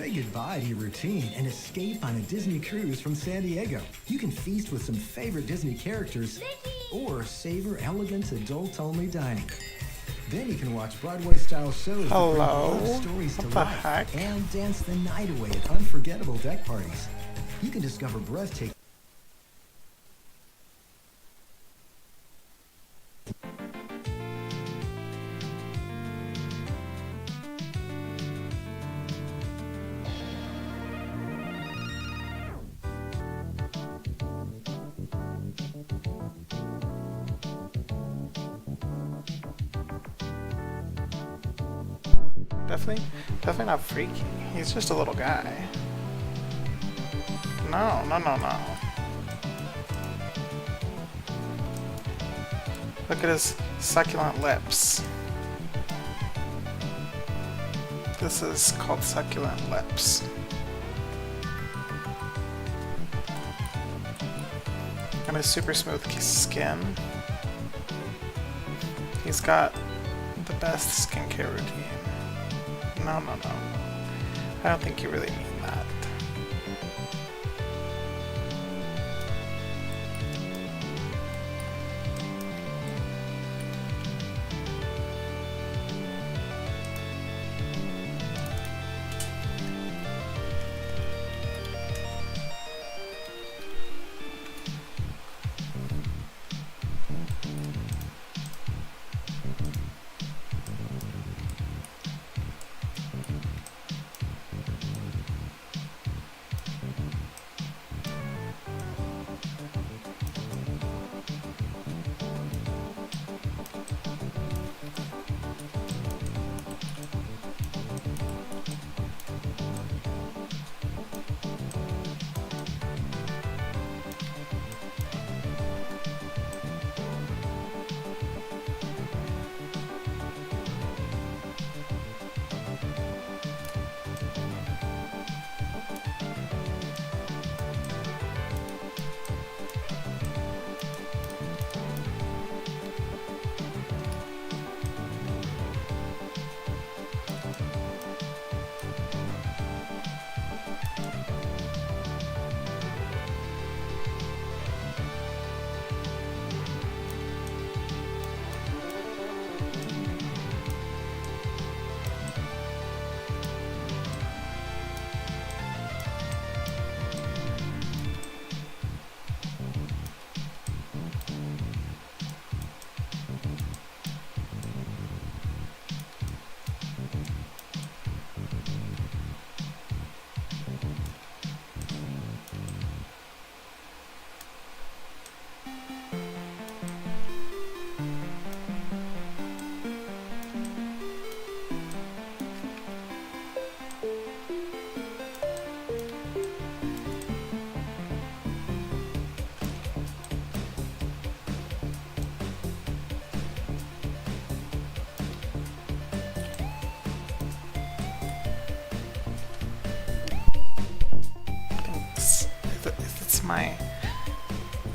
Say goodbye to your routine and escape on a Disney cruise from San Diego. You can feast with some favorite Disney characters or savor elegant adult-only dining. Then you can watch Broadway-style shows that bring love stories to life and dance the night away at unforgettable deck parties. You can discover breathtaking Definitely not freaky. He's just a little guy. No. Look at his succulent lips. This is called succulent lips. And his super smooth skin. He's got the best skincare routine. No. I don't think you really mean that.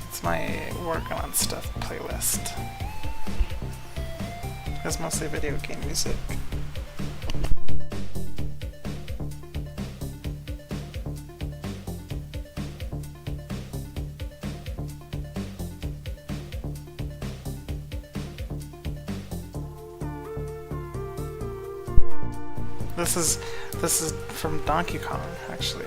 It's my working on stuff playlist. It's mostly video game music. This is from Donkey Kong, actually.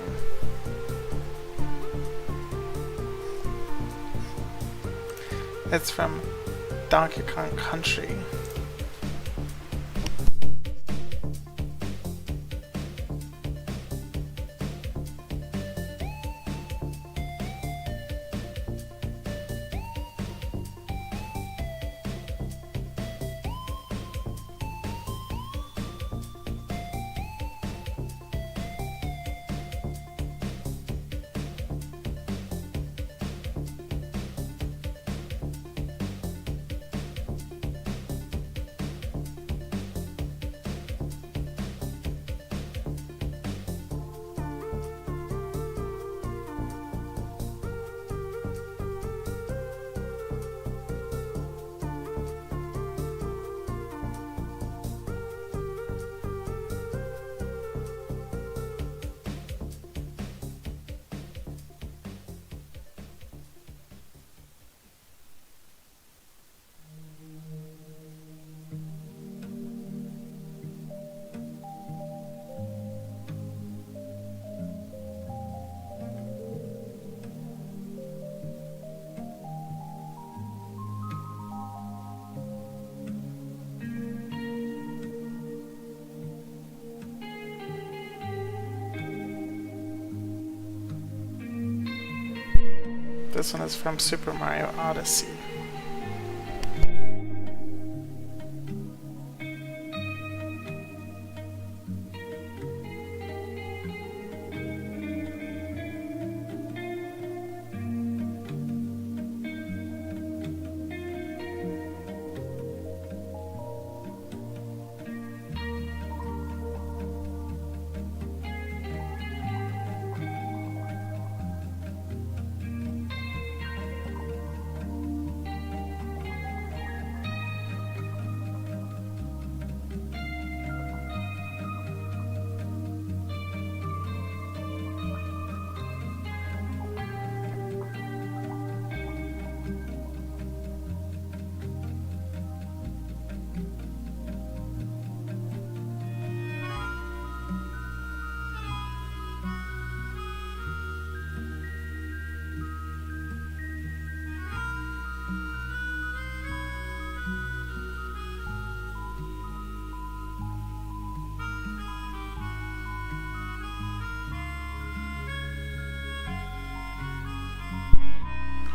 It's from Donkey Kong Country. this one is from Super Mario Odyssey.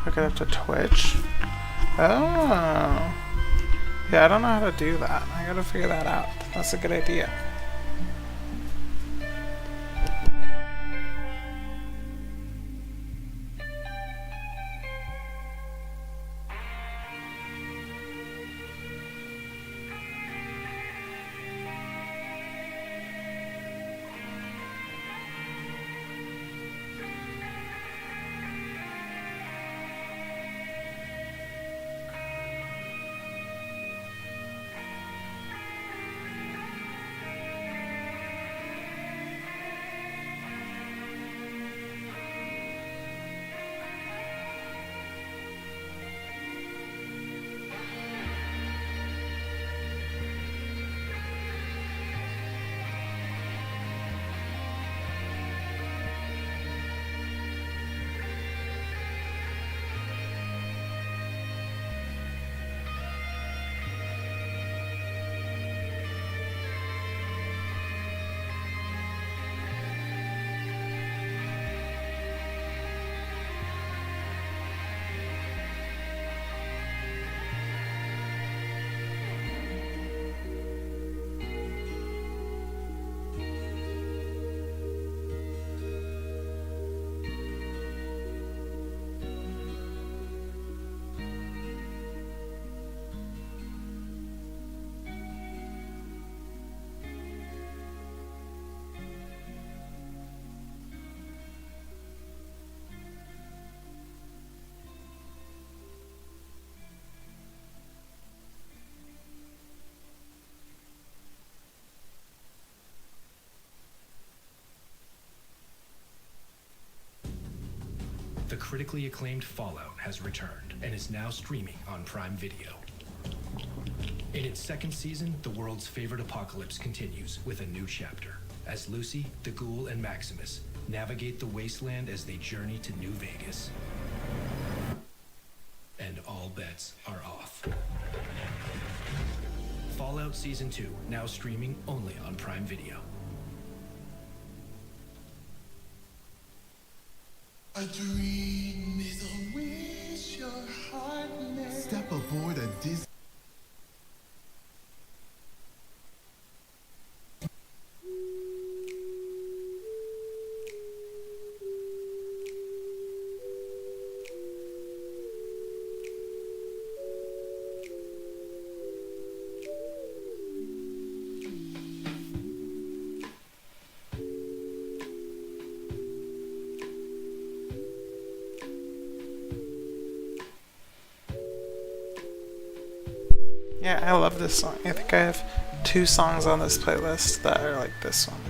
Hook it up to Twitch. Oh. Yeah, I don't know how to do that. I gotta figure that out. That's a good idea. The critically acclaimed Fallout has returned and is now streaming on Prime Video. In its second season, the world's favorite apocalypse continues with a new chapter, as Lucy, the Ghoul, and Maximus navigate the wasteland as they journey to New Vegas. And all bets are off. Fallout Season 2, now streaming only on Prime Video. A dream is a wish your heart made. Step aboard a Disney. Yeah, I love this song. I think I have 2 songs on this playlist that are like this one.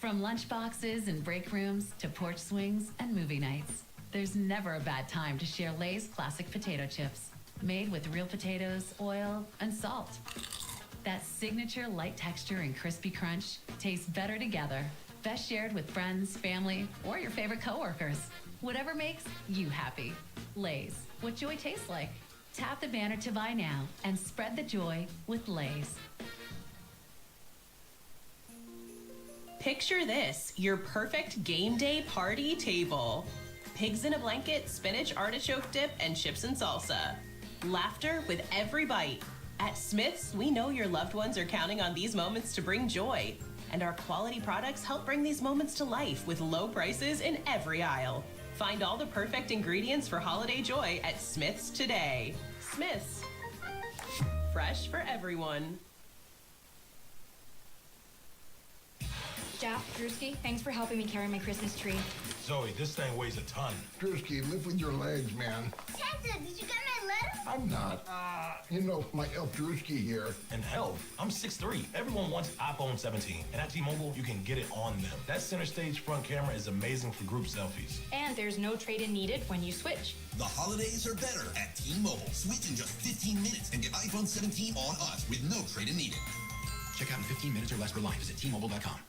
From lunchboxes and break rooms to porch swings and movie nights, there's never a bad time to share Lay's classic potato chips, made with real potatoes, oil, and salt. That signature light texture and crispy crunch tastes better together. Best shared with friends, family, or your favorite coworkers. Whatever makes you happy. Lay's, what joy tastes like. Tap the banner to buy now and spread the joy with Lay's. Picture this, your perfect game day party table. Pigs in a blanket, spinach artichoke dip, and chips and salsa. Laughter with every bite. At Smith's, we know your loved ones are counting on these moments to bring joy. And our quality products help bring these moments to life with low prices in every aisle. Find all the perfect ingredients for holiday joy at Smith's today. Smith's. Fresh for everyone. Jeff, Drewski, thanks for helping me carry my Christmas tree. Zoe, this thing weighs a ton. Drewski, live with your legs, man. Santa, did you get my letter? I'm not. You know, my elf Drewski here. And hell, I'm 6'3". Everyone wants iPhone 17. And at T-Mobile, you can get it on them. That center stage front camera is amazing for group selfies. And there's no trade-in needed when you switch. The holidays are better at T-Mobile. Switch in just 15 minutes and get iPhone 17 on us with no trade-in needed. Check out in 15 minutes or less per line. Visit T-Mobile.com.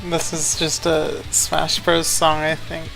This is just a Smash Bros. Song, I think.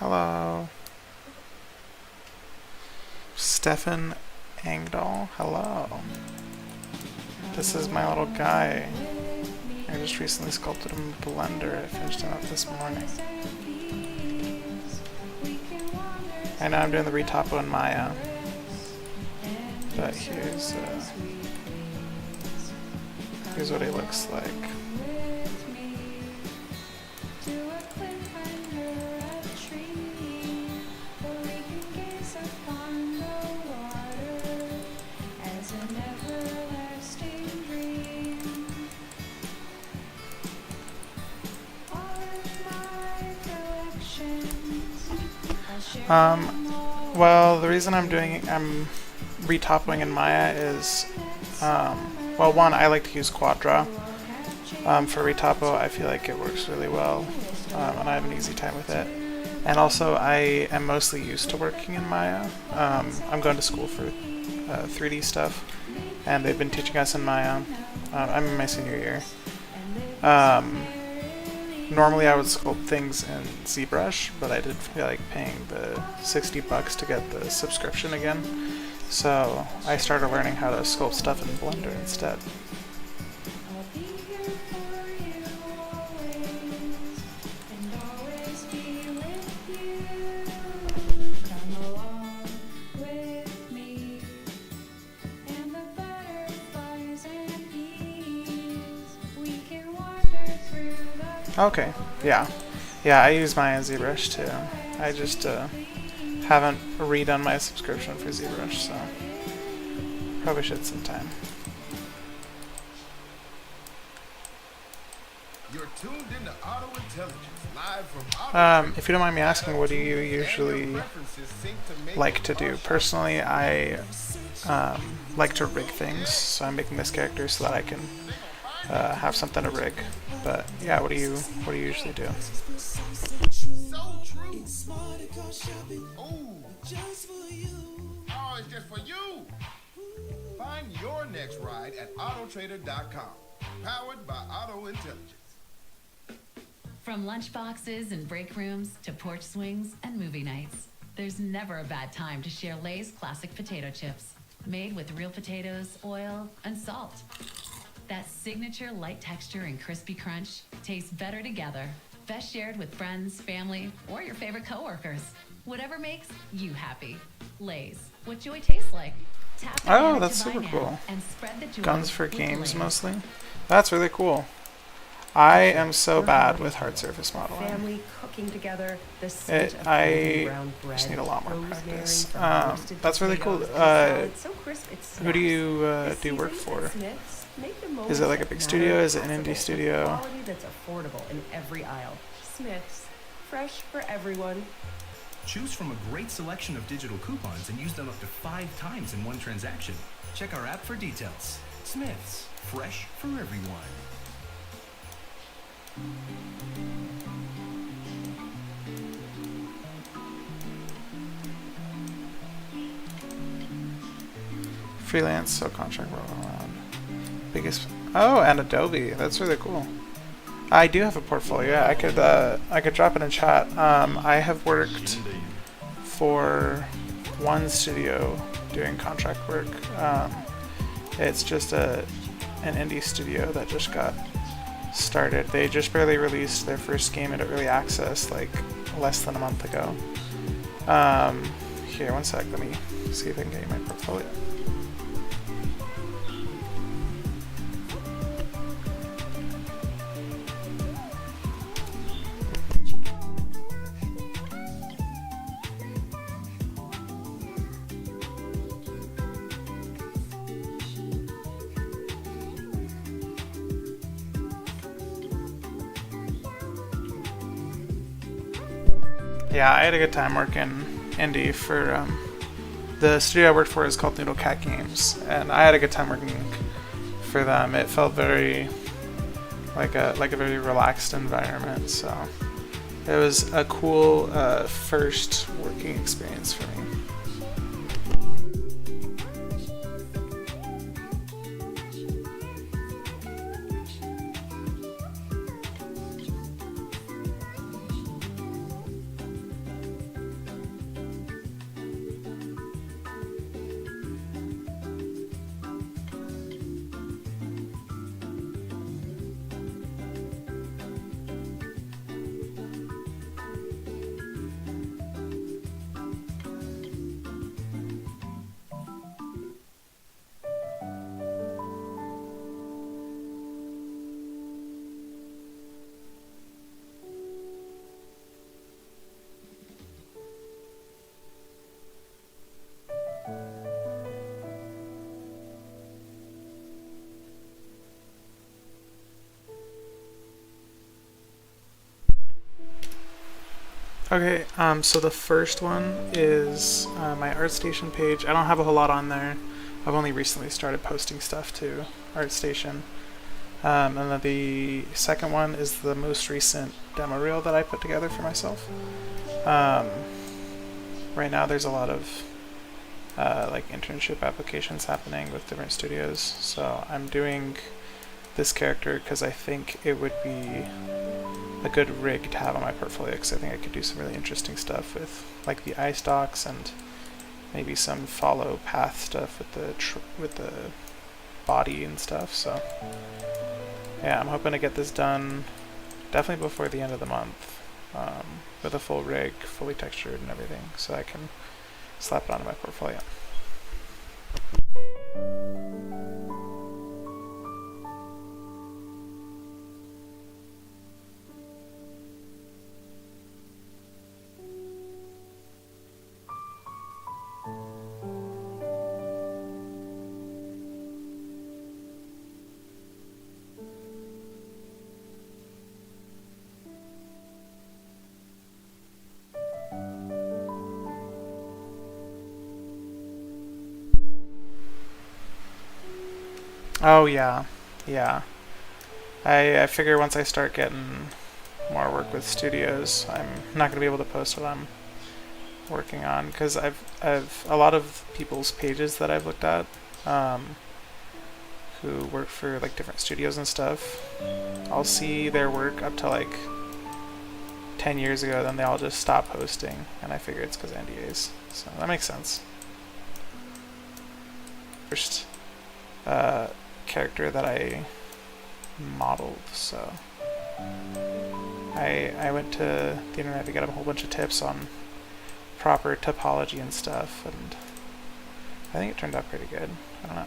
Hello. Stefan Engdahl. Hello. This is my little guy. I just recently sculpted him in Blender. I finished him up this morning. I know I'm doing the retopo in Maya. But here's what he looks like. Well, the reason I'm retopping in Maya is, well, one, I like to use Quadra. For retopo, I feel like it works really well, and I have an easy time with it. And also, I am mostly used to working in Maya. I'm going to school for 3D stuff, and they've been teaching us in Maya. I'm in my senior year. Normally I would sculpt things in ZBrush, but I didn't feel like paying the $60 to get the subscription again. So I started learning how to sculpt stuff in Blender instead. Okay, yeah. Yeah, I use my ZBrush too. I just haven't redone my subscription for ZBrush, so probably should sometime. You're tuned into Auto Intelligence, live from if you don't mind me asking, what do you usually like to do? Personally, I like to rig things, so I'm making this character so that I can have something to rig. But yeah, what do you usually do? So true. Oh, just for you. Oh, it's just for you. Find your next ride at autotrader.com. Powered by Auto Intelligence. From lunchboxes and break rooms to porch swings and movie nights, there's never a bad time to share Lay's classic potato chips, made with real potatoes, oil, and salt. That signature light texture and crispy crunch tastes better together. Best shared with friends, family, or your favorite coworkers. Whatever makes you happy. Lay's, what joy tastes like. Tap the Oh, banner that's to buy super now cool. and spread the joy Guns for with games Lay's. mostly. That's really cool. I am so bad with hard surface modeling. Family cooking together, the I brown bread, just need a lot more rosemary practice. from roasted That's really cool. potatoes, salad so crisp it Who do you snaps. do work This for? season at Smith's, make the Is it like a moments big that studio? matter Is it an indie possible. studio? Quality that's affordable in every aisle. Smith's, fresh for everyone. Choose from a great selection of digital coupons and use them up to 5 times in one transaction. Check our app for details. Smith's, fresh for everyone. Freelance, so contract rolling around. Biggest. Oh, and Adobe. That's really cool. I do have a portfolio. Yeah, I could drop it in chat. I have worked for one studio doing contract work. It's just an indie studio that just got started. They just barely released their first game into early access like less than a month ago. Here, one sec. Let me see if I can get you my portfolio. Yeah, I had a good time working indie for the studio I worked for is called Noodle Cat Games, and I had a good time working for them. It felt very like a very relaxed environment, so it was a cool first working experience for me. Okay, so the first one is my ArtStation page. I don't have a whole lot on there. I've only recently started posting stuff to ArtStation. And then the second one is the most recent demo reel that I put together for myself. Right now there's a lot of like internship applications happening with different studios, so I'm doing this character because I think it would be a good rig to have on my portfolio, because I think I could do some really interesting stuff with like the eye stalks and maybe some follow path stuff with the body and stuff. So yeah, I'm hoping to get this done definitely before the end of the month, with a full rig, fully textured and everything, so I can slap it onto my portfolio. Oh yeah, yeah. I figure once I start getting more work with studios, I'm not gonna be able to post what I'm working on, because I've a lot of people's pages that I've looked at, who work for like different studios and stuff. I'll see their work up to like 10 years ago, then they all just stop posting, and I figure it's because of NDAs. So that makes sense. First character that I modeled, so I went to the internet to get a whole bunch of tips on proper topology and stuff, and I think it turned out pretty good. I don't know.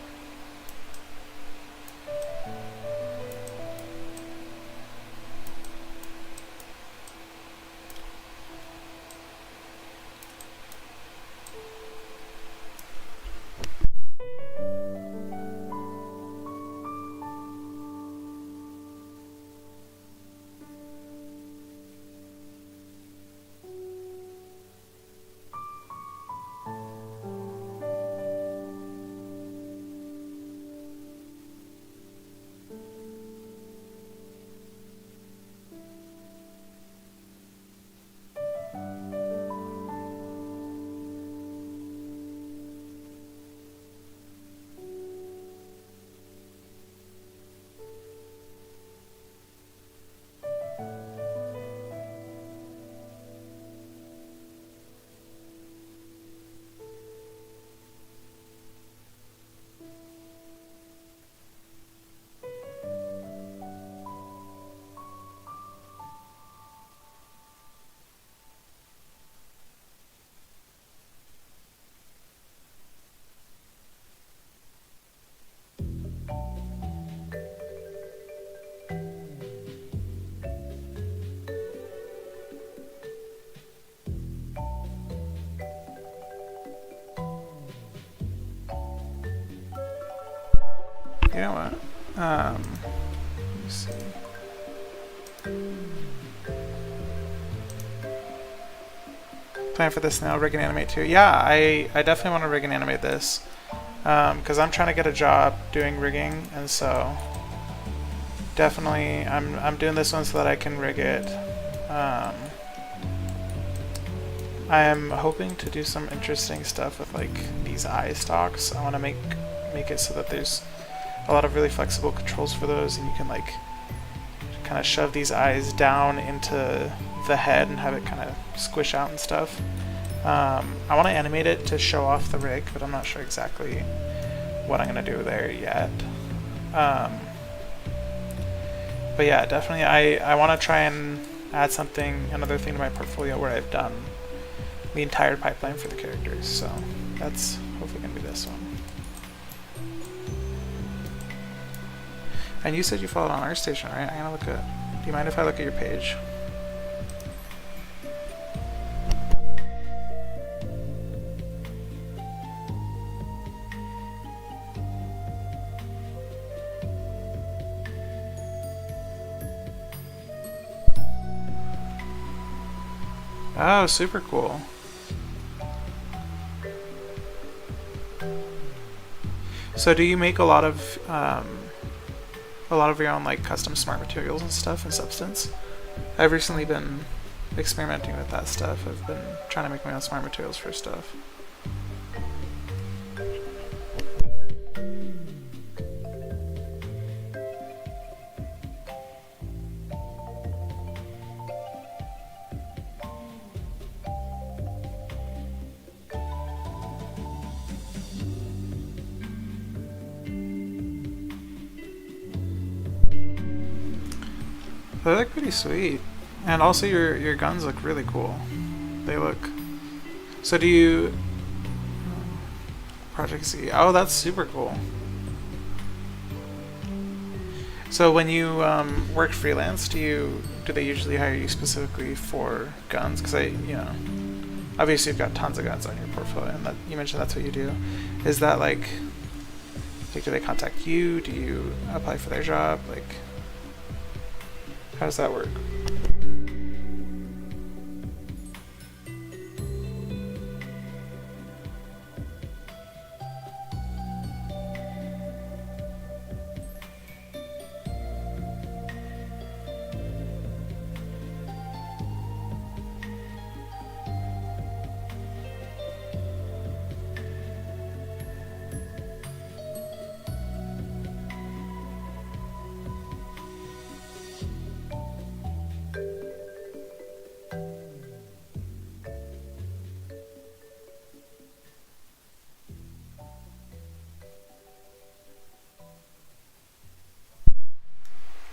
You know what? Let me see. Plan for this now, rig and animate too. Yeah, I definitely want to rig and animate this, because I'm trying to get a job doing rigging, and so definitely I'm doing this one so that I can rig it. I am hoping to do some interesting stuff with like these eye stalks. I want to make it so that there's a lot of really flexible controls for those, and you can like kind of shove these eyes down into the head and have it kind of squish out and stuff. I want to animate it to show off the rig, but I'm not sure exactly what I'm going to do there yet. But yeah, definitely I want to try and add another thing to my portfolio where I've done the entire pipeline for the characters, so that's hopefully going to be this one. And you said you followed on ArtStation, right? I'm gonna look at. Do you mind if I look at your page? Oh, super cool. So do you make a lot of your own like custom smart materials and stuff in Substance? I've recently been experimenting with that stuff. I've been trying to make my own smart materials for stuff. They look pretty sweet. And also your guns look really cool. They look... So do you... Project Z. Oh, that's super cool. So when you work freelance, do they usually hire you specifically for guns? Because obviously you've got tons of guns on your portfolio, and that, you mentioned that's what you do. Is that like do they contact you? Do you apply for their job? Like, how does that work?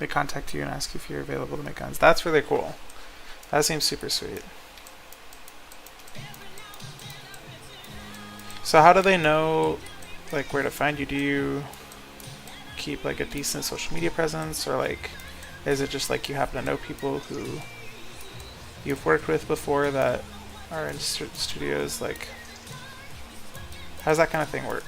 They contact you and ask you if you're available to make guns. That's really cool. That seems super sweet. So how do they know like where to find you? Do you keep like a decent social media presence, or like is it just like you happen to know people who you've worked with before that are in studios? Like, how does that kind of thing work?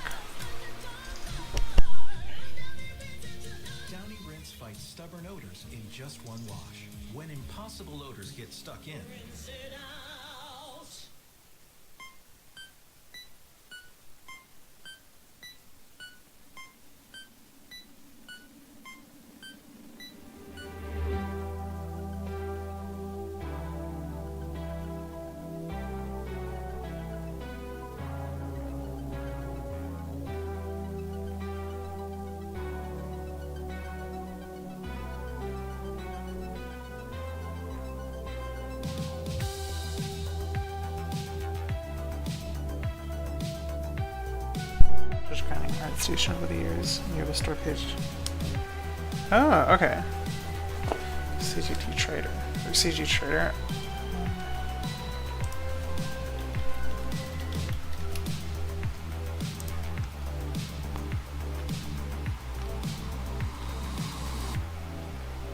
Stubborn odors in just one wash. When impossible odors get stuck in, Art station over the years. You have a store page. Oh, okay. CGT Trader. Or CG Trader.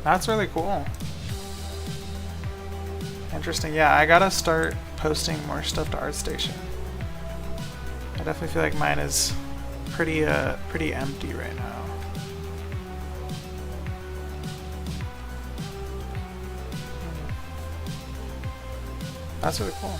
That's really cool. Interesting. Yeah, I gotta start posting more stuff to ArtStation. I definitely feel like mine is pretty empty right now. That's really cool.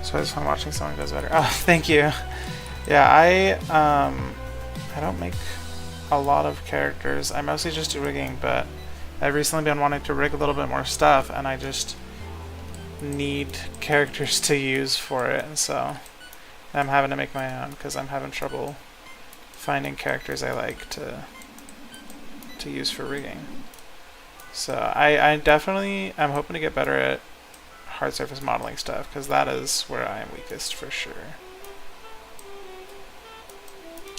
So I just want watching someone does better. Oh, thank you. Yeah, I don't make a lot of characters. I mostly just do rigging, but I've recently been wanting to rig a little bit more stuff, and I just need characters to use for it, and so I'm having to make my own because I'm having trouble finding characters I like to use for rigging. So I definitely am hoping to get better at hard surface modeling stuff, because that is where I am weakest for sure.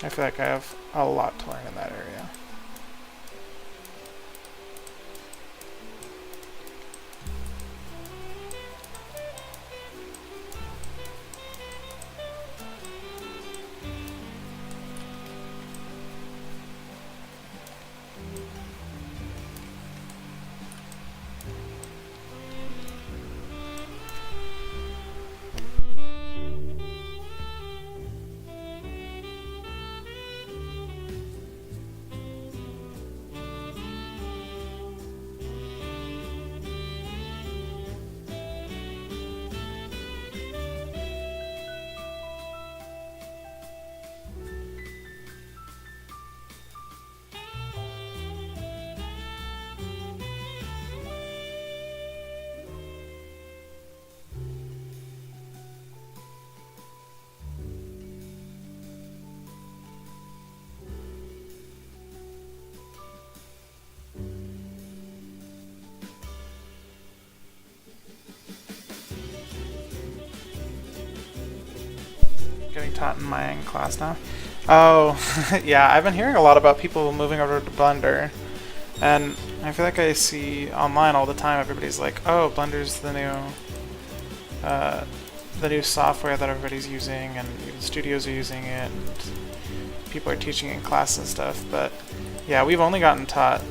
I feel like I have a lot to learn in that area. Getting taught in my own class now. Oh, yeah, I've been hearing a lot about people moving over to Blender, and I feel like I see online all the time, everybody's like, oh, Blender's the new software that everybody's using, and even studios are using it, and people are teaching in class and stuff, but yeah, we've only gotten taught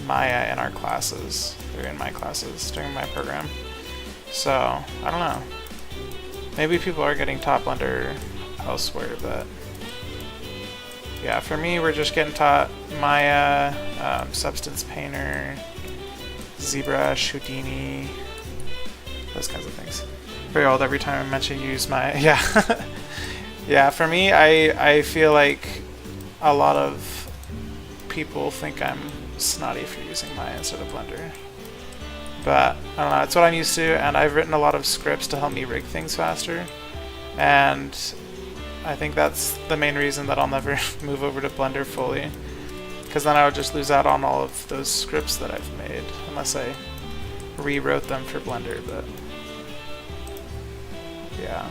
Maya in our classes, or in my classes during my program, so I don't know. Maybe people are getting taught Blender elsewhere, but yeah, for me, we're just getting taught Maya, Substance Painter, ZBrush, Houdini, those kinds of things. Very old every time I mention use Maya. Yeah. Yeah, for me, I feel like a lot of people think I'm snotty for using Maya instead of Blender. But I don't know, it's what I'm used to, and I've written a lot of scripts to help me rig things faster. And I think that's the main reason that I'll never move over to Blender fully, because then I would just lose out on all of those scripts that I've made, unless I rewrote them for Blender, but yeah.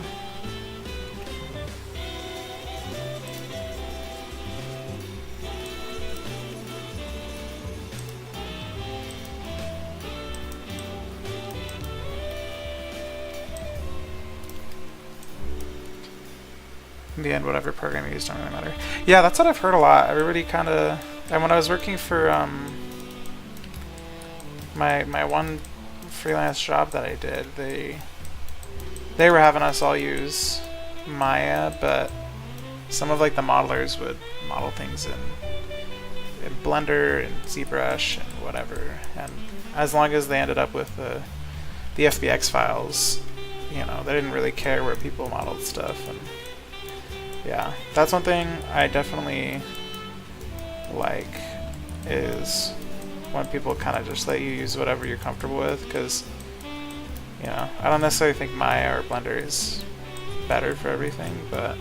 In the end, whatever program you use don't really matter. Yeah, that's what I've heard a lot. Everybody kind of... And when I was working for my one freelance job that I did, they were having us all use Maya, but some of like the modelers would model things in Blender and ZBrush and whatever. And as long as they ended up with the FBX files, you know, they didn't really care where people modeled stuff. And yeah, that's one thing I definitely like, is when people kind of just let you use whatever you're comfortable with, because, you know, I don't necessarily think Maya or Blender is better for everything, but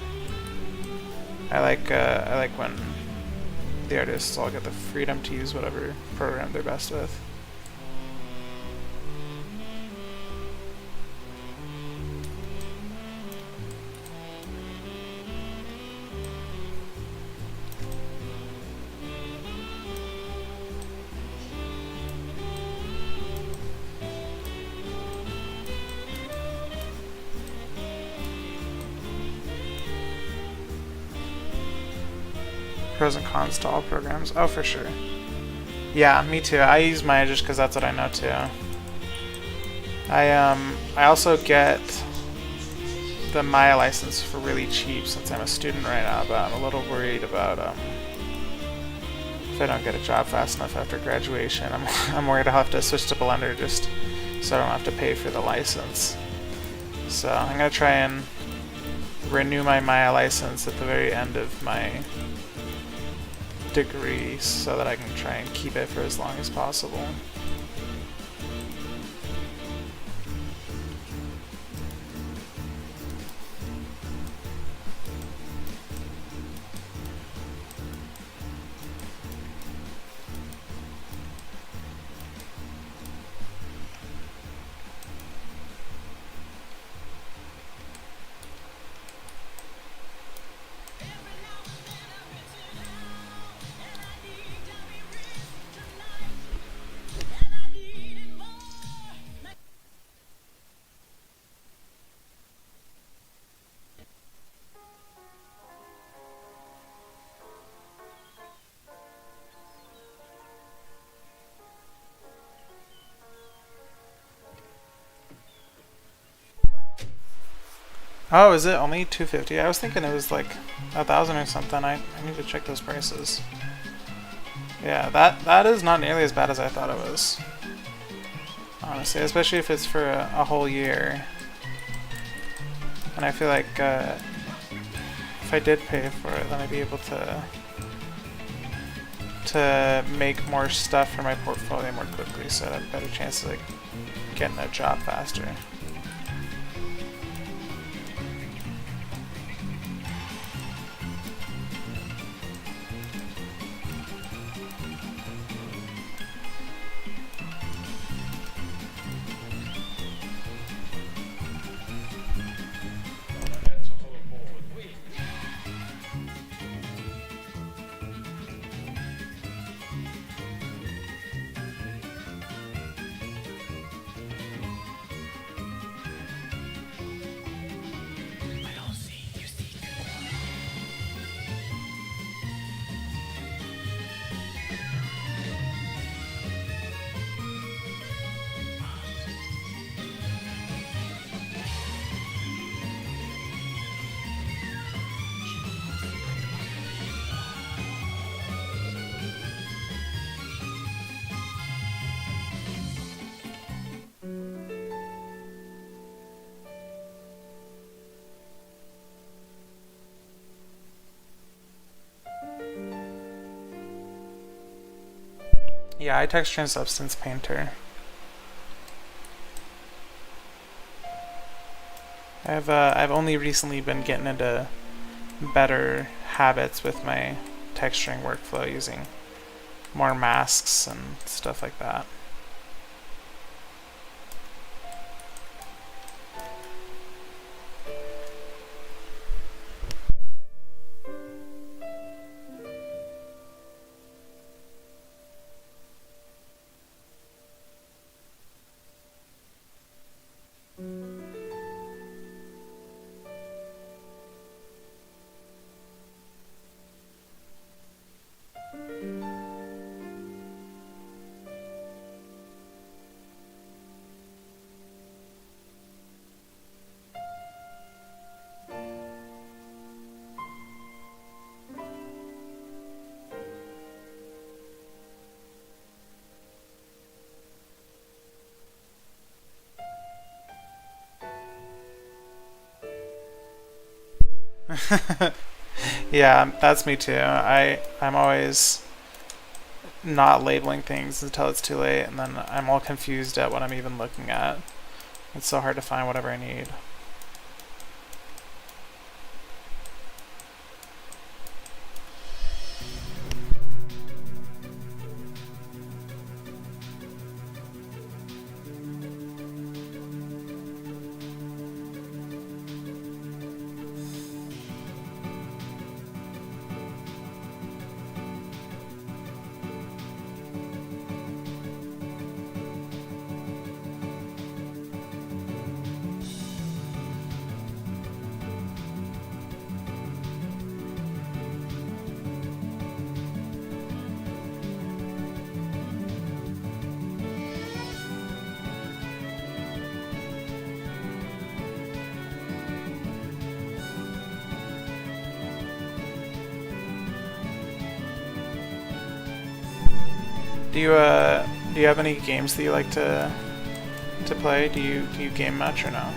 I like when the artists all get the freedom to use whatever program they're best with. Pros and cons to all programs. Oh, for sure. Yeah, me too. I use Maya just because that's what I know too. I also get the Maya license for really cheap since I'm a student right now, but I'm a little worried about if I don't get a job fast enough after graduation. I'm worried I'll have to switch to Blender just so I don't have to pay for the license. So I'm gonna try and renew my Maya license at the very end of my degree so that I can try and keep it for as long as possible. Oh, is it only 250? I was thinking it was like 1,000 or something. I need to check those prices. Yeah, that is not nearly as bad as I thought it was. Honestly, especially if it's for a whole year. And I feel like if I did pay for it, then I'd be able to make more stuff for my portfolio more quickly, so I'd have a better chance of like getting a job faster. Yeah, I texture and substance painter. I've only recently been getting into better habits with my texturing workflow, using more masks and stuff like that. Yeah, that's me too. I'm always not labeling things until it's too late, and then I'm all confused at what I'm even looking at. It's so hard to find whatever I need. Do you have any games that you like to play? Do you game much or no?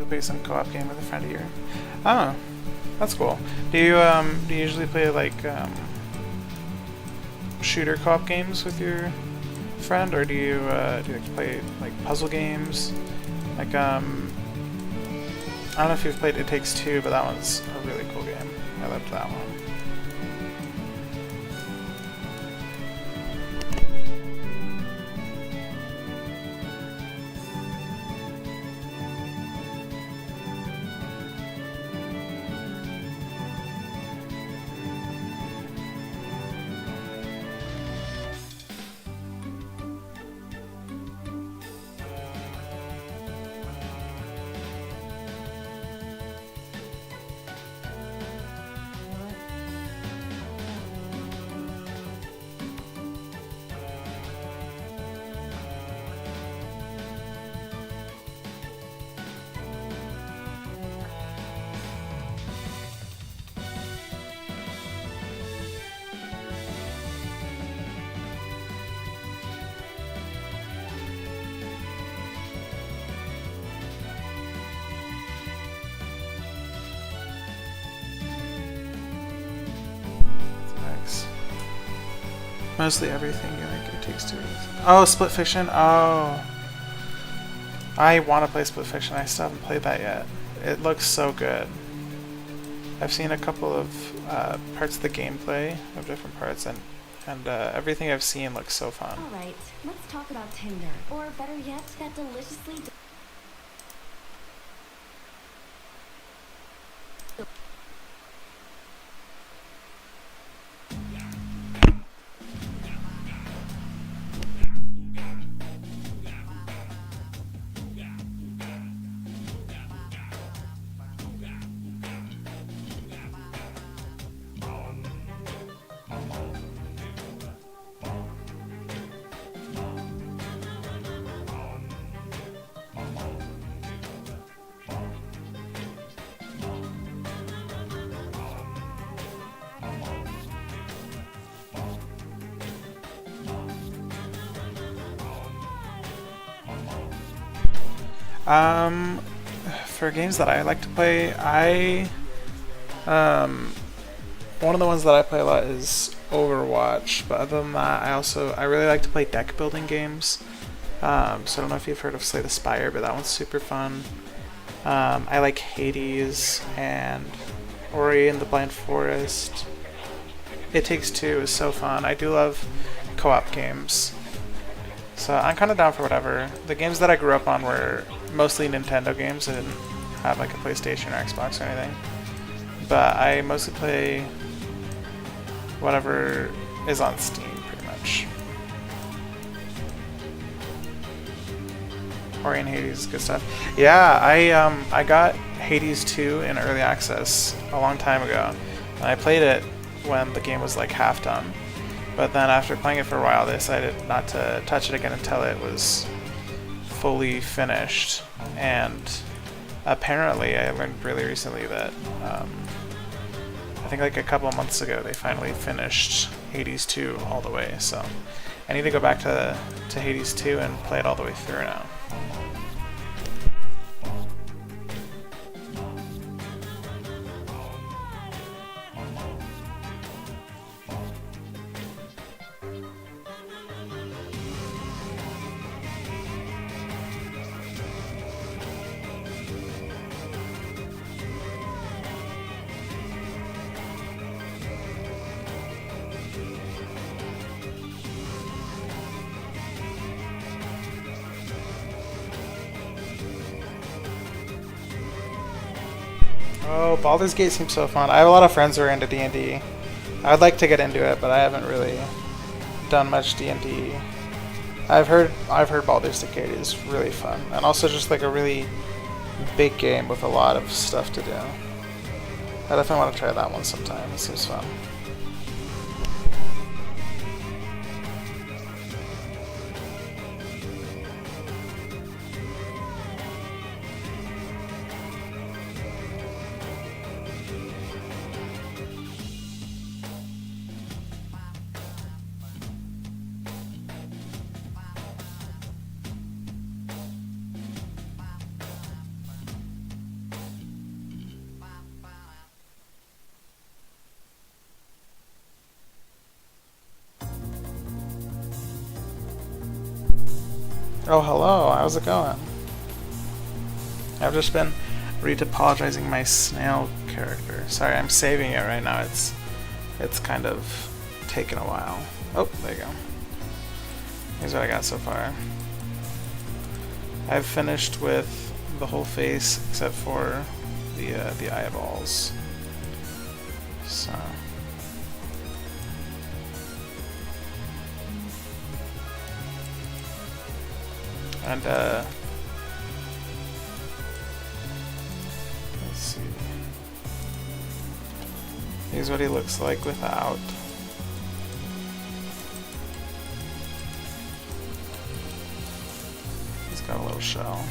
usually play some co-op game with a friend of yours. Oh, that's cool. Do you usually play like shooter co-op games with your friend, or do you like to play like puzzle games? Like I don't know if you've played It Takes Two, but that one's a really cool game. I loved that one. Mostly everything you like It Takes Two. Oh, Split Fiction. Oh, I want to play Split Fiction. I still haven't played that yet. It looks so good. I've seen a couple of parts of the gameplay of different parts, and everything I've seen looks so fun. All right, let's talk about Tinder, or better yet, that deliciously. For games that I like to play, one of the ones that I play a lot is Overwatch, but other than that, I really like to play deck building games. So I don't know if you've heard of Slay the Spire, but that one's super fun. I like Hades and Ori and the Blind Forest. It Takes Two is so fun. I do love co-op games. So I'm kind of down for whatever. The games that I grew up on were mostly Nintendo games. I didn't have like a PlayStation or Xbox or anything. But I mostly play whatever is on Steam, pretty much. Ori and Hades is good stuff. Yeah, I got Hades 2 in early access a long time ago. And I played it when the game was like half done. But then after playing it for a while, they decided not to touch it again until it was fully finished. And apparently, I learned really recently that I think like a couple of months ago, they finally finished Hades 2 all the way. So I need to go back to Hades 2 and play it all the way through now. Oh, Baldur's Gate seems so fun. I have a lot of friends who are into D&D. I would like to get into it, but I haven't really done much D&D. I've heard Baldur's Gate is really fun, and also just like a really big game with a lot of stuff to do. I definitely want to try that one sometime. It seems fun. Oh, hello. How's it going? I've just been retopologizing my snail character. Sorry, I'm saving it right now. It's kind of taken a while. Oh, there you go. Here's what I got so far. I've finished with the whole face except for the eyeballs. So. And let's see. Here's what he looks like without. He's got a little shell.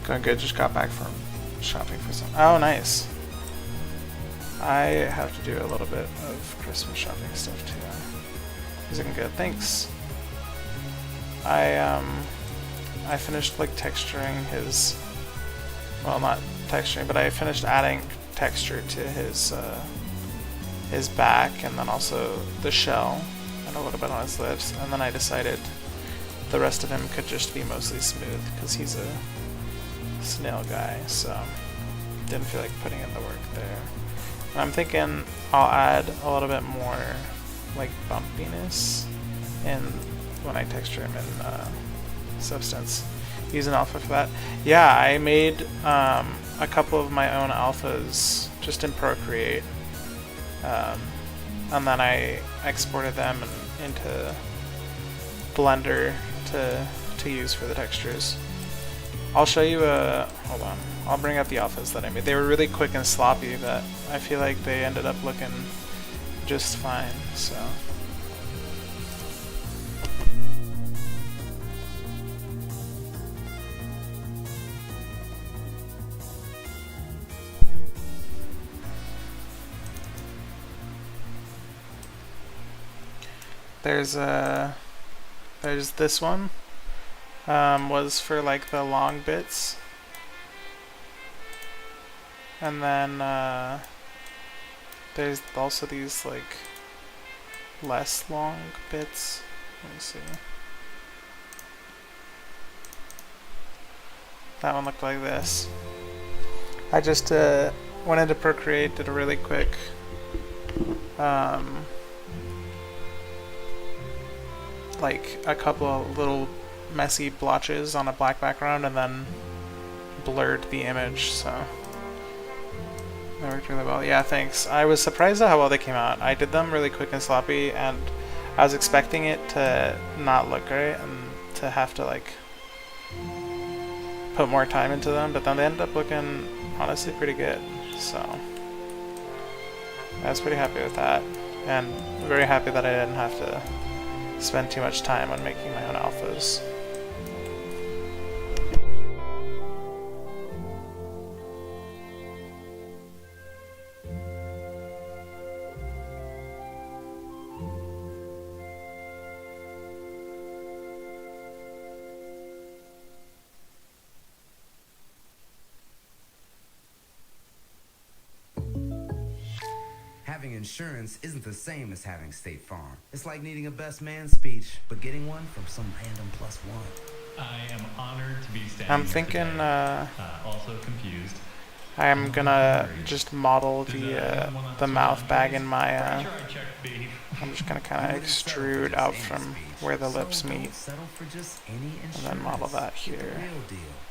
Going good, just got back from shopping for some. Oh, nice. I have to do a little bit of Christmas shopping stuff too. He's looking good, thanks. I finished like texturing his, well, not texturing, but I finished adding texture to his back and then also the shell and a little bit on his lips, and then I decided the rest of him could just be mostly smooth because he's a snail guy, so didn't feel like putting in the work there. And I'm thinking I'll add a little bit more like bumpiness in when I texture him in Substance. Use an alpha for that. Yeah, I made a couple of my own alphas just in Procreate, and then I exported them into Blender to use for the textures. I'll show you hold on, I'll bring up the alphas that I made. They were really quick and sloppy, but I feel like they ended up looking just fine, so. There's this one. Was for like the long bits, and then there's also these like less long bits. Let me see. That one looked like this. I just went into Procreate, did a really quick like a couple of little messy blotches on a black background and then blurred the image, so that worked really well. Yeah, thanks. I was surprised at how well they came out. I did them really quick and sloppy, and I was expecting it to not look great and to have to like put more time into them, but then they ended up looking honestly pretty good, so I was pretty happy with that, and very happy that I didn't have to spend too much time on making my own alphas. Having insurance isn't the same as having State Farm. It's like needing a best man speech, but getting one from some random +1. I am honored to be standing I'm here thinking, today. Also confused. I'm gonna just model the mouth bag in my, I'm just gonna kind of extrude out from where the lips meet, and then model that here.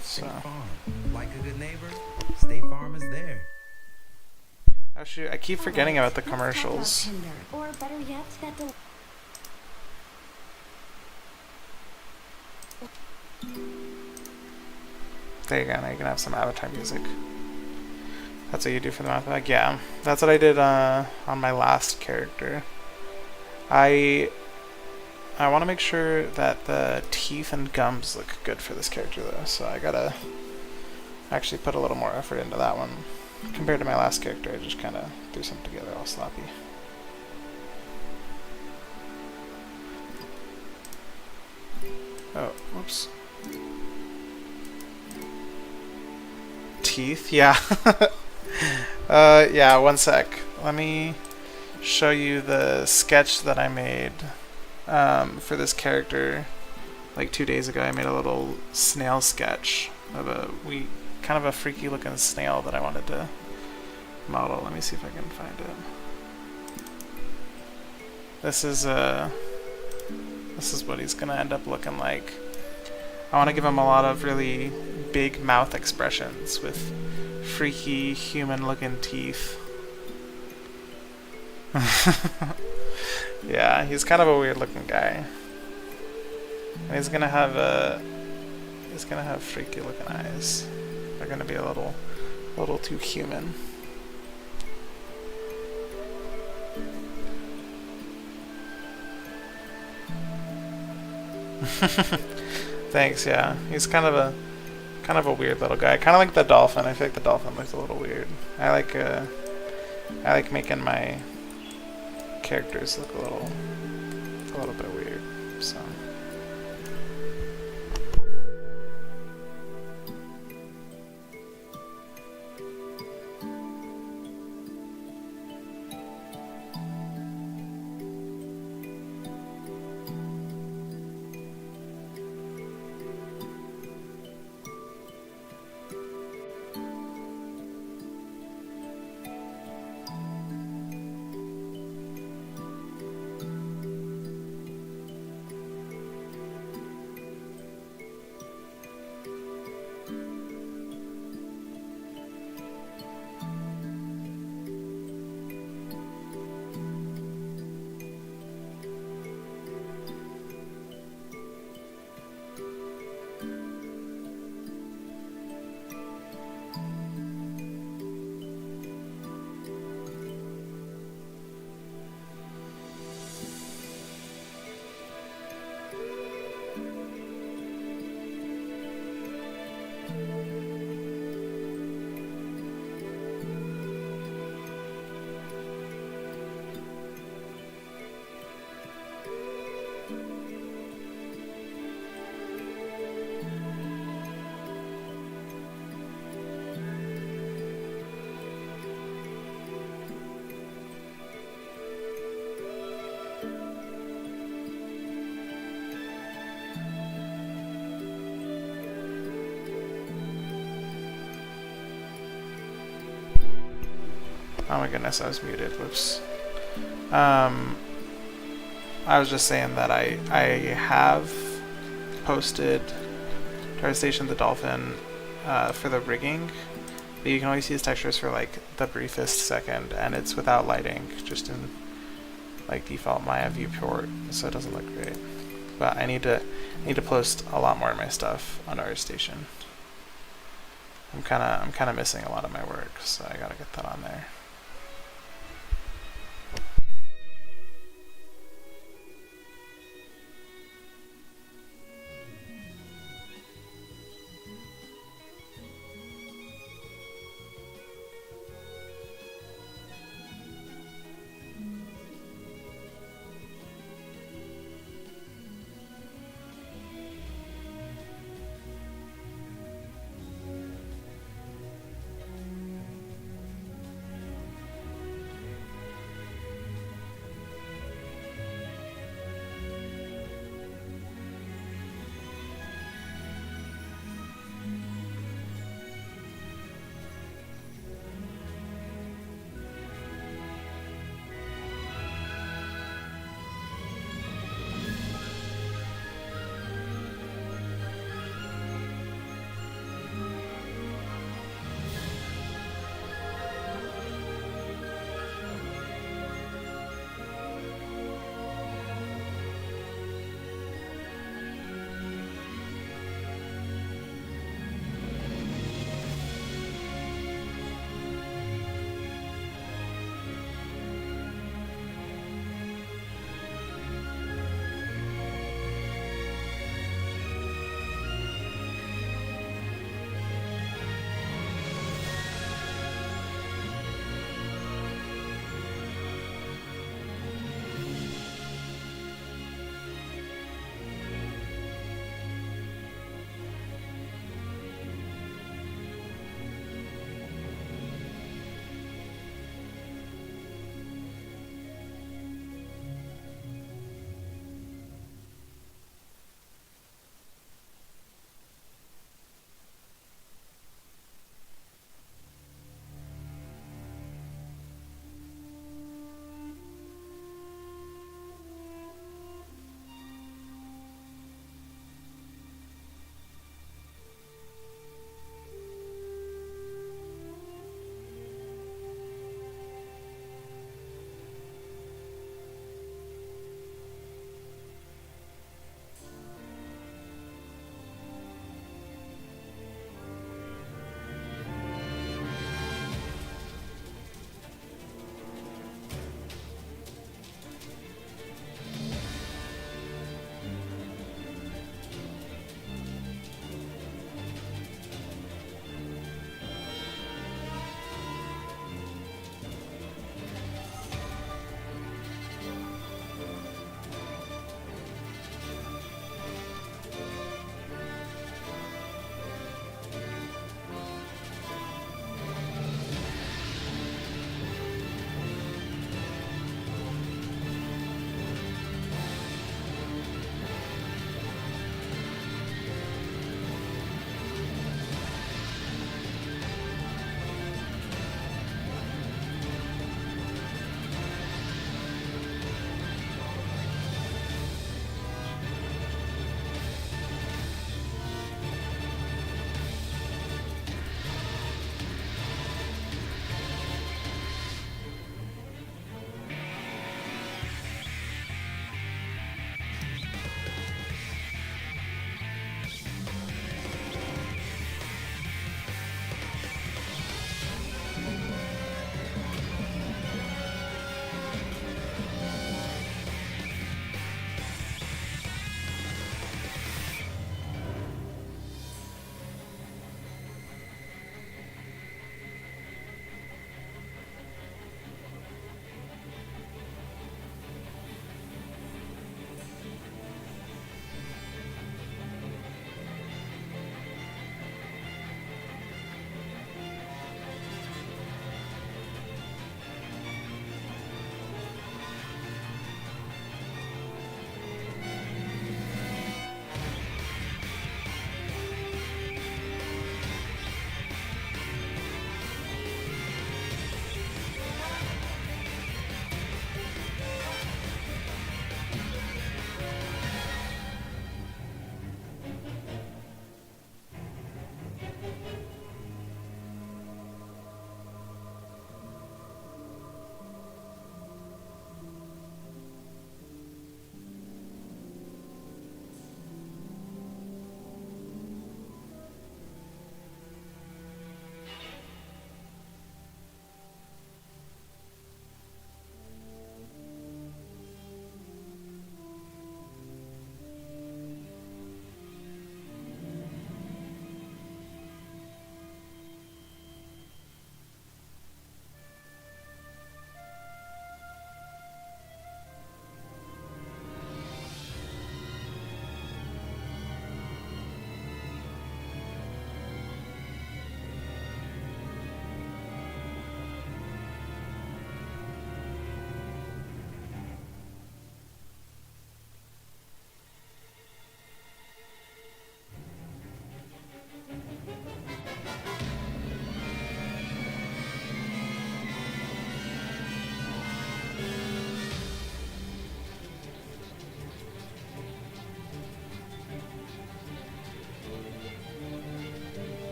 So. Like a good neighbor, State Farm is there. Oh shoot, I keep forgetting about the commercials. Or better yet, There you go, now you can have some avatar music. That's what you do for the mouth bag? Yeah, that's what I did on my last character. I want to make sure that the teeth and gums look good for this character though, so I gotta actually put a little more effort into that one. Compared to my last character, I just kind of threw something together all sloppy. Oh, whoops. teeth. Yeah. Yeah, one sec. Let me show you the sketch that I made for this character. Like 2 days ago, I made a little snail sketch of kind of a freaky looking snail that I wanted to model. Let me see if I can find it. This is what he's gonna end up looking like. I want to give him a lot of really big mouth expressions with freaky human-looking teeth. Yeah, he's kind of a weird-looking guy. And he's gonna have freaky-looking eyes. They're gonna be a little too human. Thanks. Yeah, he's kind of a weird little guy. Kind of like the dolphin. I feel like the dolphin looks a little weird. I like making my characters look a little bit weird. So. Oh my goodness, I was muted. Whoops. I was just saying that I have posted Station the Dolphin for the rigging, but you can only see his textures for like the briefest second, and it's without lighting, just in like default Maya viewport, so it doesn't look great. But I need to post a lot more of my stuff on Station. I'm kind of missing a lot of my work, so I gotta get that on there.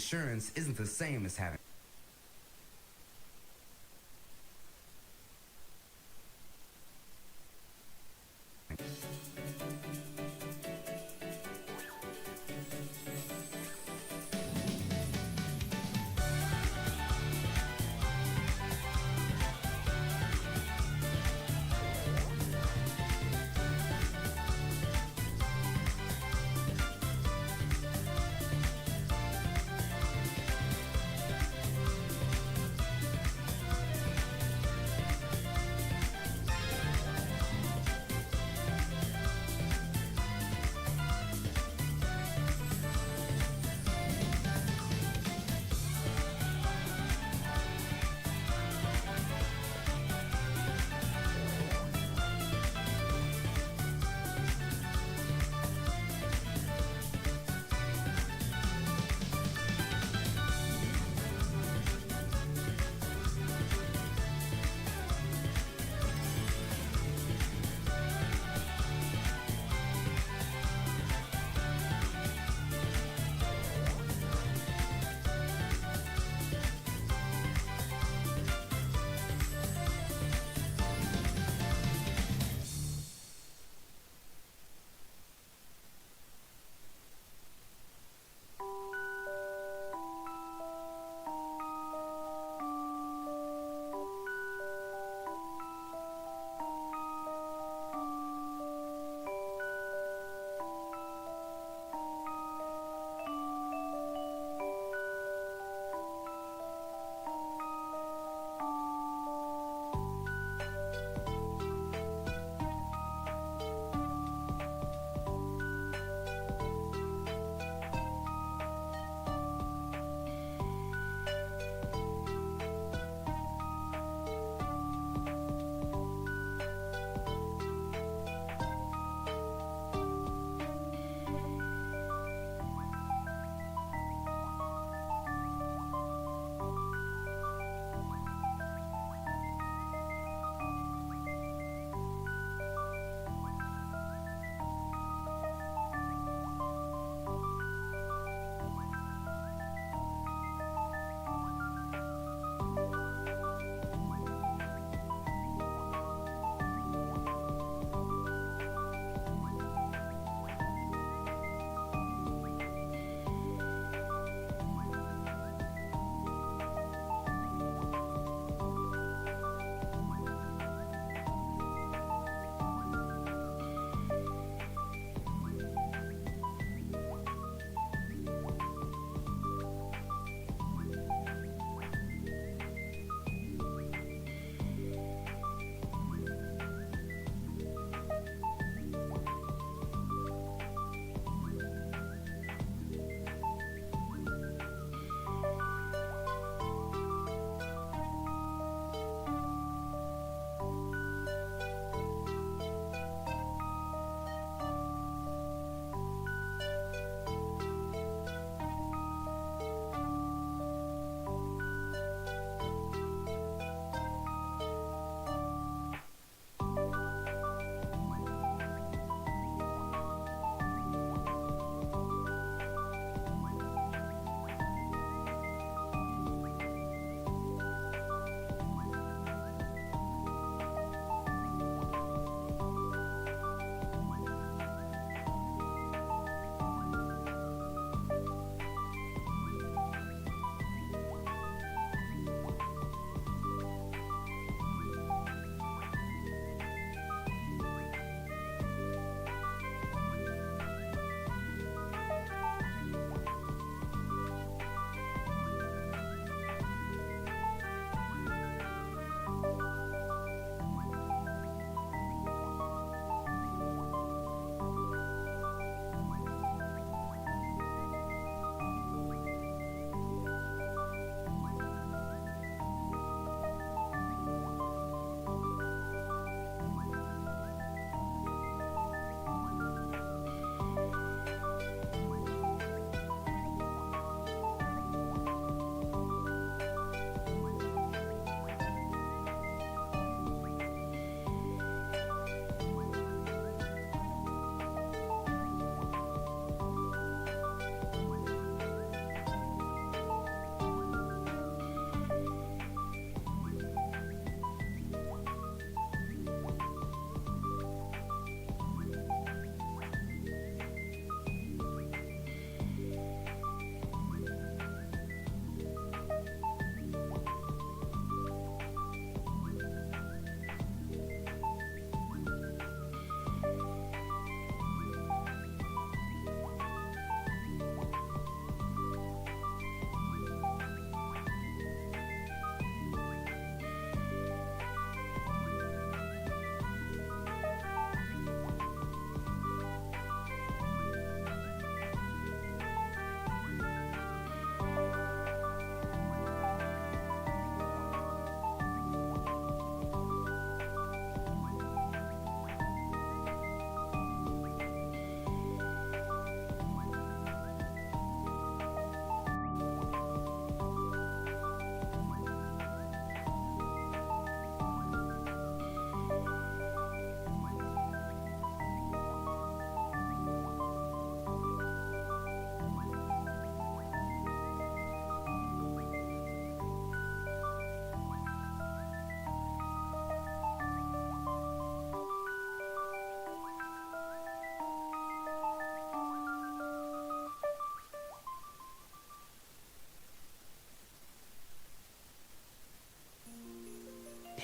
insurance isn't the same as having...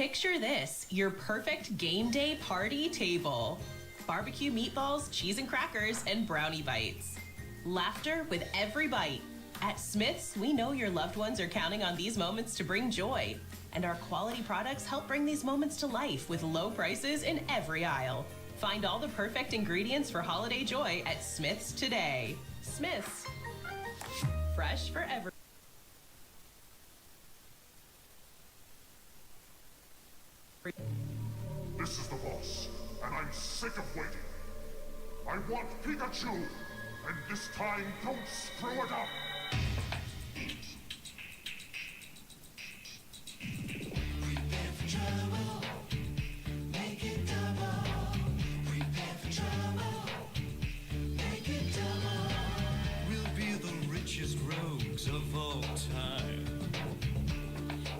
Picture this, your perfect game day party table. Barbecue meatballs, cheese and crackers, and brownie bites. Laughter with every bite. At Smith's, we know your loved ones are counting on these moments to bring joy. And our quality products help bring these moments to life with low prices in every aisle. Find all the perfect ingredients for holiday joy at Smith's today. Smith's. Fresh for every... This is the boss, and I'm sick of waiting. I want Pikachu, and this time don't screw it up. Prepare for trouble, make it double. Prepare for trouble, make it double. We'll be the richest rogues of all time.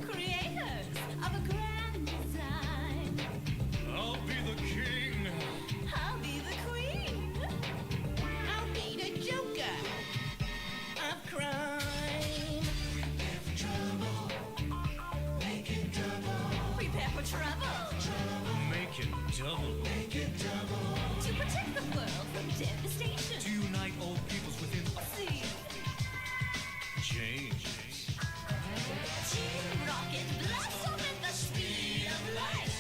Creators of a grand design. I'll be the king. I'll be the queen. I'll be the joker of crime. Prepare for trouble, make it double. Prepare for trouble, Make it double. make it double. To protect the world from devastation. To unite all peoples within a See, change. Team Rocket blasts off at the speed of light.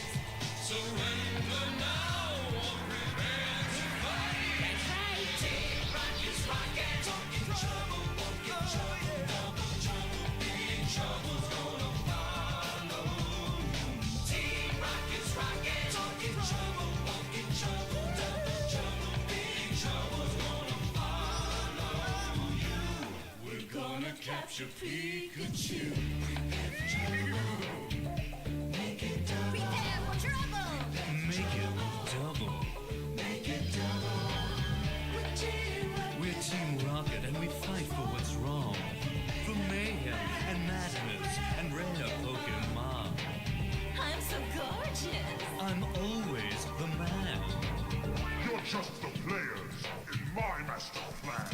Surrender now or prepare to fight. That's right. Team Rocket's rocket. Talking trouble, won't get trouble. Double trouble, big trouble's gonna follow. Team Rocket's rocket. Talking trouble, won't get trouble. Double trouble, big trouble's gonna follow you. We're gonna capture Pikachu. Prepare for trouble. Make it double. Prepare for trouble. Make it double. Make it double. We're Team Rocket and we fight for what's wrong. For mayhem and madness and rare Pokemon. I'm so gorgeous. I'm always the man. You're just the players in my master plan.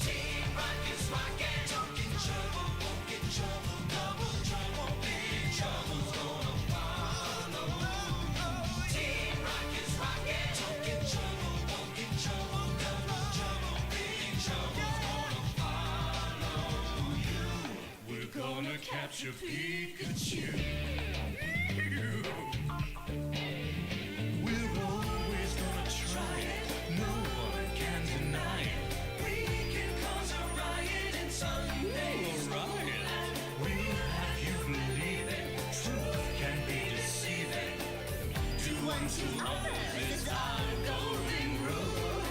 Team Rocket's rocket. Talking trouble, won't get trouble. Double trouble, big trouble's gonna follow. Team Rocket's rocket. Talking trouble, won't get trouble. Double trouble, big trouble's gonna follow you. We're gonna capture Pikachu. We're always gonna try it. No one can deny it. We can cause a riot in Sunday. A riot? We'll have you believe it. Truth can be deceiving. Do unto others is our golden rule.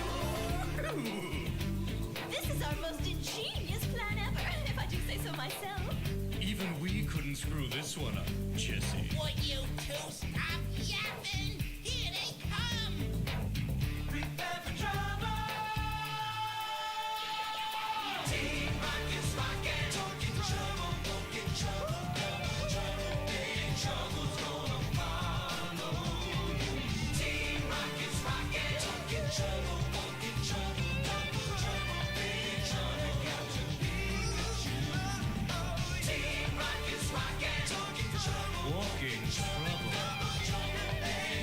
This is our most ingenious plan ever, if I do say so myself. Even we couldn't screw this one up, Jesse. Would you two stop yapping? Here they come. Prepare for trouble. Team Rocket's rocket. Talking trouble, won't get trouble. Double trouble, big trouble's gonna follow. Team Rocket's rocket. Talking trouble, won't get trouble. Double trouble, big trouble. Captain Pikachu. Team Rocket's rocket. Talking trouble. Walking trouble. Double trouble, big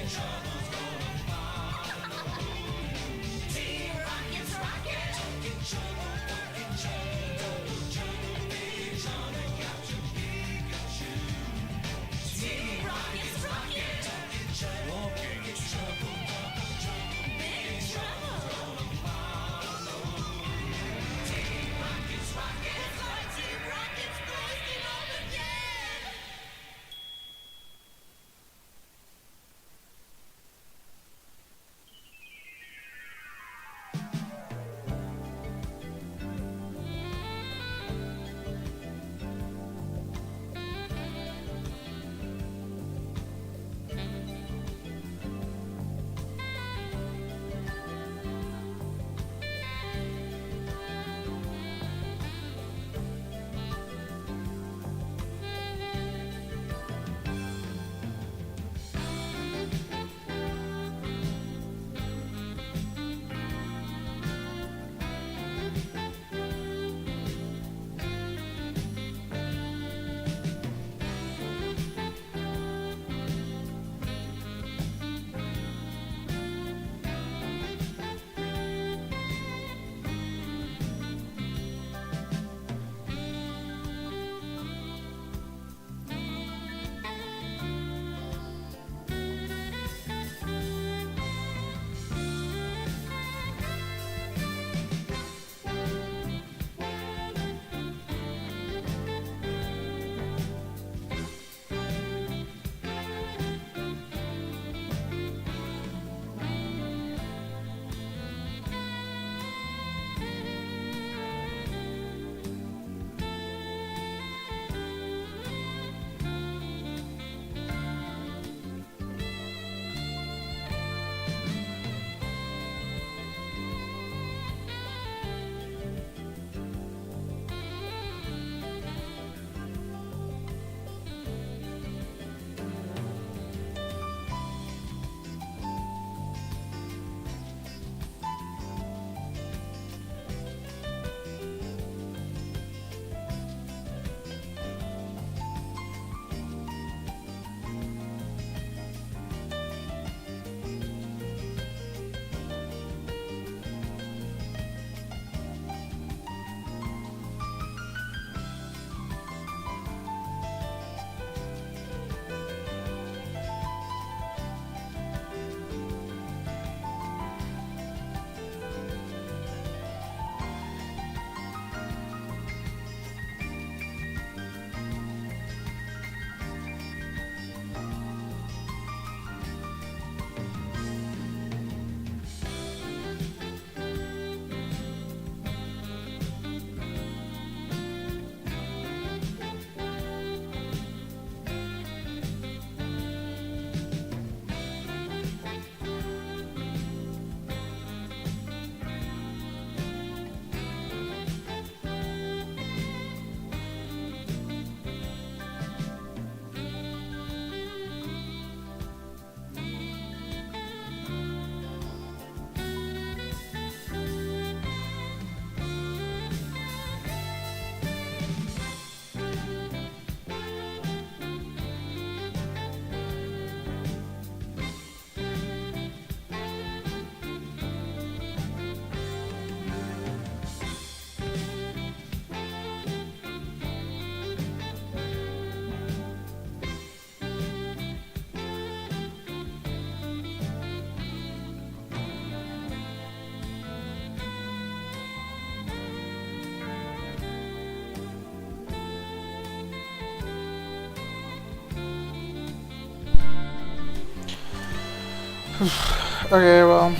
Okay, well,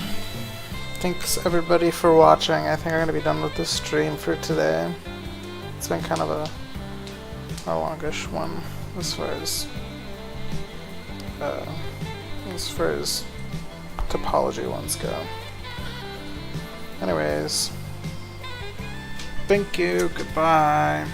thanks everybody for watching. I think I'm gonna be done with this stream for today. It's been kind of a longish one as far as topology ones go. Anyways, thank you, goodbye.